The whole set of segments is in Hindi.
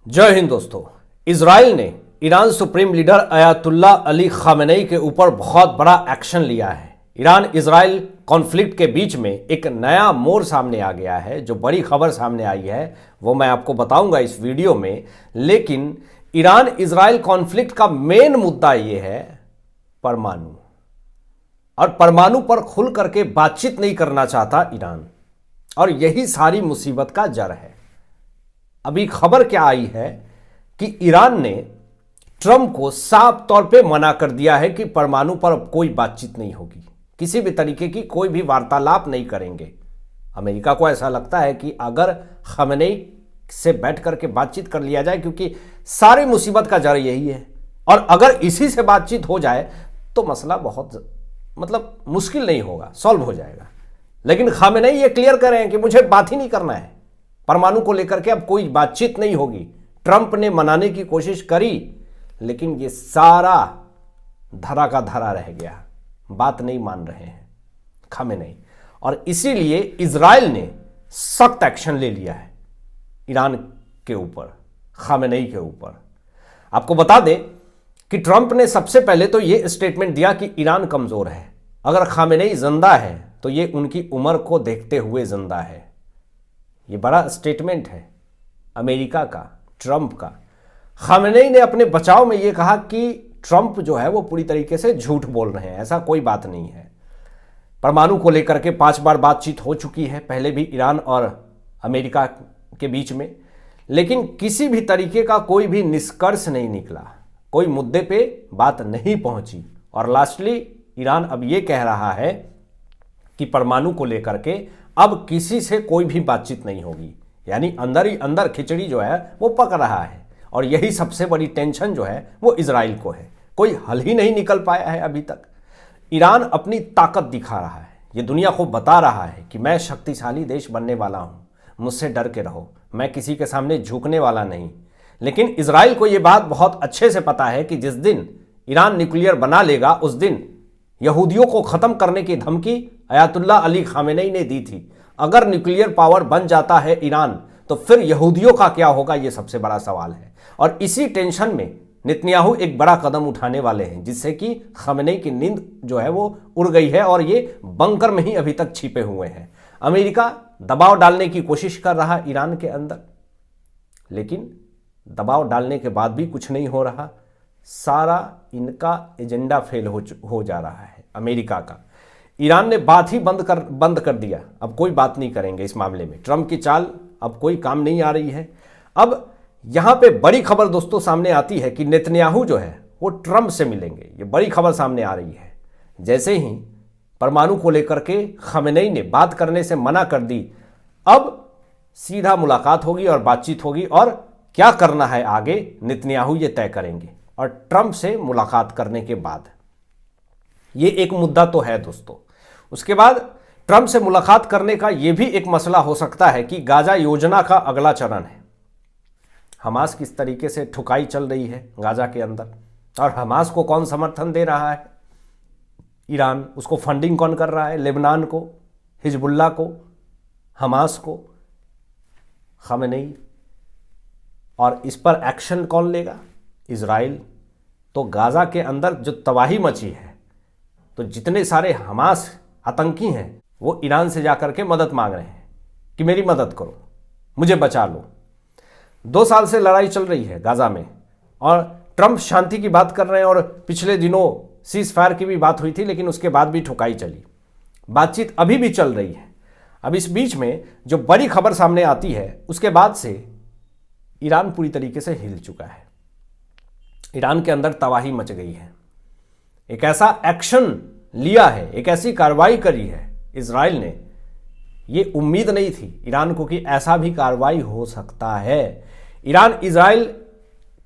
जय हिंद दोस्तों। इजराइल ने Iran supreme leader Ayatollah Ali Khamenei के ऊपर बहुत बड़ा एक्शन लिया है। ईरान इजराइल कॉन्फ्लिक्ट के बीच में एक नया मोड़ सामने आ गया है। जो बड़ी खबर सामने आई है वो मैं आपको बताऊंगा इस वीडियो में। लेकिन ईरान इजराइल कॉन्फ्लिक्ट का मेन मुद्दा ये है परमाणु, और परमाणु पर खुल करके बातचीत नहीं करना चाहता ईरान, और यही सारी मुसीबत का जड़ है। अभी खबर क्या आई है कि ईरान ने ट्रंप को साफ तौर पे मना कर दिया है कि परमाणु पर अब कोई बातचीत नहीं होगी, किसी भी तरीके की कोई भी वार्तालाप नहीं करेंगे। अमेरिका को ऐसा लगता है कि अगर खामेनेई से बैठ करके बातचीत कर लिया जाए, क्योंकि सारी मुसीबत का जड़ यही है, और अगर इसी से बातचीत हो जाए तो मसला बहुत मुश्किल नहीं होगा, सॉल्व हो जाएगा। लेकिन खामेनेई ये क्लियर कर रहे हैं कि मुझे बात ही नहीं करना है, परमाणु को लेकर के अब कोई बातचीत नहीं होगी। ट्रंप ने मनाने की कोशिश करी, लेकिन ये सारा धरा का धरा रह गया, बात नहीं मान रहे हैं खामेनेई, और इसीलिए इजराइल ने सख्त एक्शन ले लिया है ईरान के ऊपर, खामेनेई के ऊपर। आपको बता दें कि ट्रंप ने सबसे पहले तो ये स्टेटमेंट दिया कि ईरान कमजोर है, अगर खामेनेई जिंदा है तो ये उनकी उम्र को देखते हुए जिंदा है। ये बड़ा स्टेटमेंट है अमेरिका का, ट्रंप का। खामेनेई ने अपने बचाव में ये कहा कि ट्रंप जो है वो पूरी तरीके से झूठ बोल रहे हैं, ऐसा कोई बात नहीं है। परमाणु को लेकर के 5 बार बातचीत हो चुकी है पहले भी ईरान और अमेरिका के बीच में, लेकिन किसी भी तरीके का कोई भी निष्कर्ष नहीं निकला, कोई मुद्दे पे बात नहीं पहुंची। और लास्टली ईरान अब ये कह रहा है कि परमाणु को लेकर के अब किसी से कोई भी बातचीत नहीं होगी, यानी अंदर ही अंदर खिचड़ी जो है वो पक रहा है। और यही सबसे बड़ी टेंशन जो है वो इजराइल को है, कोई हल ही नहीं निकल पाया है अभी तक। ईरान अपनी ताकत दिखा रहा है, ये दुनिया को बता रहा है कि मैं शक्तिशाली देश बनने वाला हूं, मुझसे डर के रहो, मैं किसी के सामने झुकने वाला नहीं। लेकिन इजराइल को ये बात बहुत अच्छे से पता है कि जिस दिन ईरान न्यूक्लियर बना लेगा उस दिन यहूदियों को खत्म करने की धमकी अयातुल्ला अली खामेनेई ने दी थी। अगर न्यूक्लियर पावर बन जाता है ईरान तो फिर यहूदियों का क्या होगा, ये सबसे बड़ा सवाल है। और इसी टेंशन में नेतन्याहू एक बड़ा कदम उठाने वाले हैं, जिससे कि खामेनेई की नींद जो है वो उड़ गई है और ये बंकर में ही अभी तक छिपे हुए हैं। अमेरिका दबाव डालने की कोशिश कर रहा है ईरान के अंदर, लेकिन दबाव डालने के बाद भी कुछ नहीं हो रहा। सारा इनका एजेंडा फेल हो जा रहा है अमेरिका का। ईरान ने बात ही बंद कर दिया, अब कोई बात नहीं करेंगे इस मामले में। ट्रंप की चाल अब कोई काम नहीं आ रही है। अब यहां पे बड़ी खबर दोस्तों सामने आती है कि नेतन्याहू जो है वो ट्रंप से मिलेंगे, ये बड़ी खबर सामने आ रही है। जैसे ही परमाणु को लेकर के खामेनेई ने बात करने से मना कर दी, अब सीधा मुलाकात होगी और बातचीत होगी, और क्या करना है आगे नेतन्याहू ये तय करेंगे। और ट्रंप से मुलाकात करने के बाद ये एक मुद्दा तो है दोस्तों। उसके बाद ट्रंप से मुलाकात करने का यह भी एक मसला हो सकता है कि गाजा योजना का अगला चरण है। हमास किस तरीके से ठुकाई चल रही है गाजा के अंदर, और हमास को कौन समर्थन दे रहा है, ईरान, उसको फंडिंग कौन कर रहा है, लेबनान को, हिजबुल्ला को, हमास को, खामेनेई, और इस पर एक्शन कौन लेगा, इजराइल। तो गाजा के अंदर जो तबाही मची है, तो जितने सारे हमास आतंकी हैं वो ईरान से जाकर के मदद मांग रहे हैं कि मेरी मदद करो, मुझे बचा लो। 2 साल से लड़ाई चल रही है गाजा में, और ट्रंप शांति की बात कर रहे हैं, और पिछले दिनों सीज फायर की भी बात हुई थी, लेकिन उसके बाद भी ठुकाई चली। बातचीत अभी भी चल रही है। अब इस बीच में जो बड़ी खबर सामने आती है, उसके बाद से ईरान पूरी तरीके से हिल चुका है। ईरान के अंदर तबाही मच गई है। एक ऐसा एक्शन लिया है, एक ऐसी कार्रवाई करी है इजराइल ने, ये उम्मीद नहीं थी ईरान को कि ऐसा भी कार्रवाई हो सकता है। ईरान इजराइल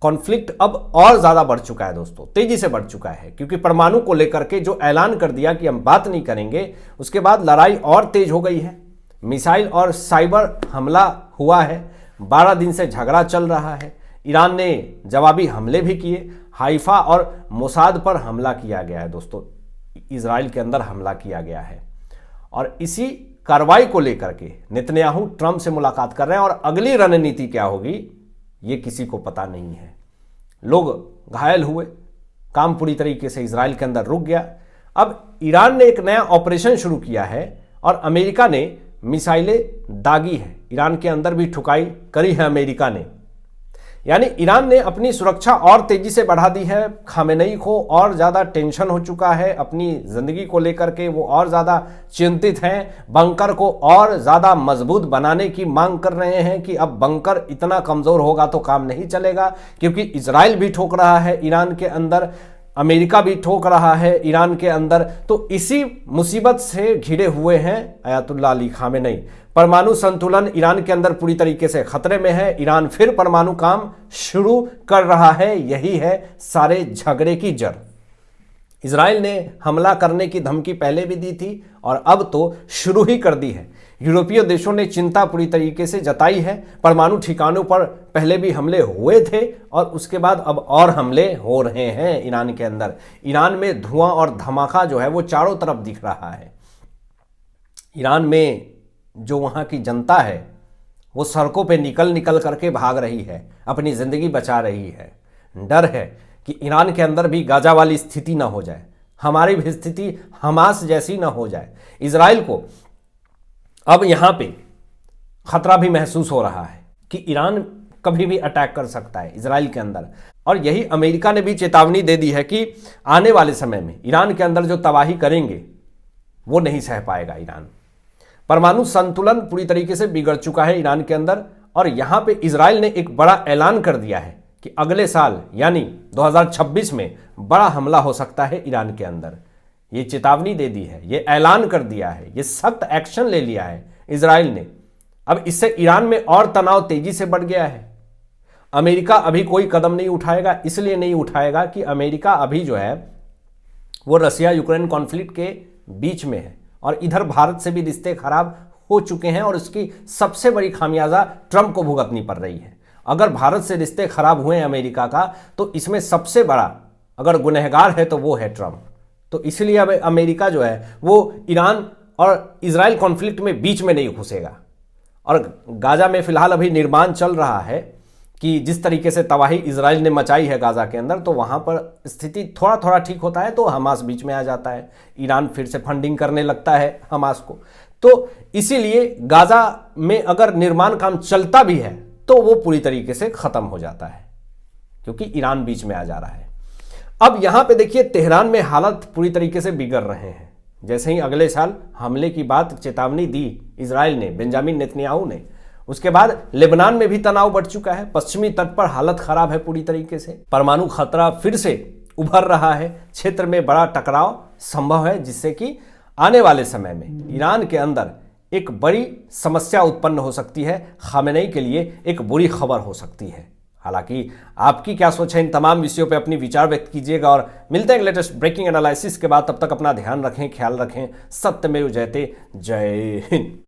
कॉन्फ्लिक्ट अब और ज्यादा बढ़ चुका है दोस्तों, तेजी से बढ़ चुका है, क्योंकि परमाणु को लेकर के जो ऐलान कर दिया कि हम बात नहीं करेंगे, उसके बाद लड़ाई और तेज हो गई है। मिसाइल और साइबर हमला हुआ है, 12 दिन से झगड़ा चल रहा है। ईरान ने जवाबी हमले भी किए, हाइफा और मोसाद पर हमला किया गया है दोस्तों, इजराइल के अंदर हमला किया गया है। और इसी कार्रवाई को लेकर के नेतन्याहू ट्रंप से मुलाकात कर रहे हैं, और अगली रणनीति क्या होगी ये किसी को पता नहीं है। लोग घायल हुए, काम पूरी तरीके से इजराइल के अंदर रुक गया। अब ईरान ने एक नया ऑपरेशन शुरू किया है और अमेरिका ने मिसाइलें दागी है, ईरान के अंदर भी ठुकाई करी है अमेरिका ने। यानी ईरान ने अपनी सुरक्षा और तेजी से बढ़ा दी है। खामेनेई को और ज़्यादा टेंशन हो चुका है अपनी ज़िंदगी को लेकर के, वो और ज़्यादा चिंतित हैं। बंकर को और ज़्यादा मजबूत बनाने की मांग कर रहे हैं कि अब बंकर इतना कमज़ोर होगा तो काम नहीं चलेगा, क्योंकि इजराइल भी ठोक रहा है ईरान के अंदर, अमेरिका भी ठोक रहा है ईरान के अंदर। तो इसी मुसीबत से घिरे हुए हैं अयातुल्ला अली खामेनेई। परमाणु संतुलन ईरान के अंदर पूरी तरीके से खतरे में है। ईरान फिर परमाणु काम शुरू कर रहा है। यही है सारे झगड़े की जड़। इजराइल ने हमला करने की धमकी पहले भी दी थी और अब तो शुरू ही कर दी है। यूरोपीय देशों ने चिंता पूरी तरीके से जताई है। परमाणु ठिकानों पर पहले भी हमले हुए थे और उसके बाद अब और हमले हो रहे हैं ईरान के अंदर। ईरान में धुआं और धमाका जो है वो चारों तरफ दिख रहा है। ईरान में जो वहाँ की जनता है वो सड़कों पे निकल करके भाग रही है, अपनी ज़िंदगी बचा रही है। डर है कि ईरान के अंदर भी गाजा वाली स्थिति ना हो जाए, हमारी भी स्थिति हमास जैसी ना हो जाए। इजराइल को अब यहाँ पे खतरा भी महसूस हो रहा है कि ईरान कभी भी अटैक कर सकता है इजराइल के अंदर। और यही अमेरिका ने भी चेतावनी दे दी है कि आने वाले समय में ईरान के अंदर जो तबाही करेंगे वो नहीं सह पाएगा ईरान। परमाणु संतुलन पूरी तरीके से बिगड़ चुका है ईरान के अंदर और यहाँ पे इजराइल ने एक बड़ा ऐलान कर दिया है कि अगले साल यानी 2026 में बड़ा हमला हो सकता है ईरान के अंदर। ये चेतावनी दे दी है, ये ऐलान कर दिया है, ये सख्त एक्शन ले लिया है इजराइल ने। अब इससे ईरान में और तनाव तेजी से बढ़ गया है। अमेरिका अभी कोई कदम नहीं उठाएगा, इसलिए नहीं उठाएगा कि अमेरिका अभी जो है वो रसिया यूक्रेन कॉन्फ्लिक्ट के बीच में है और इधर भारत से भी रिश्ते खराब हो चुके हैं और उसकी सबसे बड़ी खामियाजा ट्रंप को भुगतनी पड़ रही है। अगर भारत से रिश्ते खराब हुए अमेरिका का तो इसमें सबसे बड़ा अगर गुनहगार है तो वो है ट्रंप। तो इसलिए अब अमेरिका जो है वो ईरान और इजराइल कॉन्फ्लिक्ट में बीच में नहीं घुसेगा। और गाजा में फिलहाल अभी निर्माण चल रहा है कि जिस तरीके से तबाही इजराइल ने मचाई है गाजा के अंदर, तो वहाँ पर स्थिति थोड़ा थोड़ा ठीक होता है तो हमास बीच में आ जाता है। ईरान फिर से फंडिंग करने लगता है हमास को। तो इसीलिए गाजा में अगर निर्माण काम चलता भी है तो वो पूरी तरीके से ख़त्म हो जाता है क्योंकि ईरान बीच में आ जा रहा है। अब यहाँ पे देखिए तेहरान में हालत पूरी तरीके से बिगड़ रहे हैं। जैसे ही अगले साल हमले की बात चेतावनी दी इजराइल ने, बेंजामिन नेतन्याहू ने, उसके बाद लेबनान में भी तनाव बढ़ चुका है। पश्चिमी तट पर हालत खराब है पूरी तरीके से। परमाणु खतरा फिर से उभर रहा है। क्षेत्र में बड़ा टकराव संभव है जिससे कि आने वाले समय में ईरान के अंदर एक बड़ी समस्या उत्पन्न हो सकती है। खामेनेई के लिए एक बुरी खबर हो सकती है। हालांकि आपकी क्या सोच है इन तमाम विषयों पे अपनी विचार व्यक्त कीजिएगा और मिलते हैं लेटेस्ट ब्रेकिंग एनालिसिस के बाद। तब तक अपना ध्यान रखें, ख्याल रखें। सत्यमेव जयते। जय हिंद।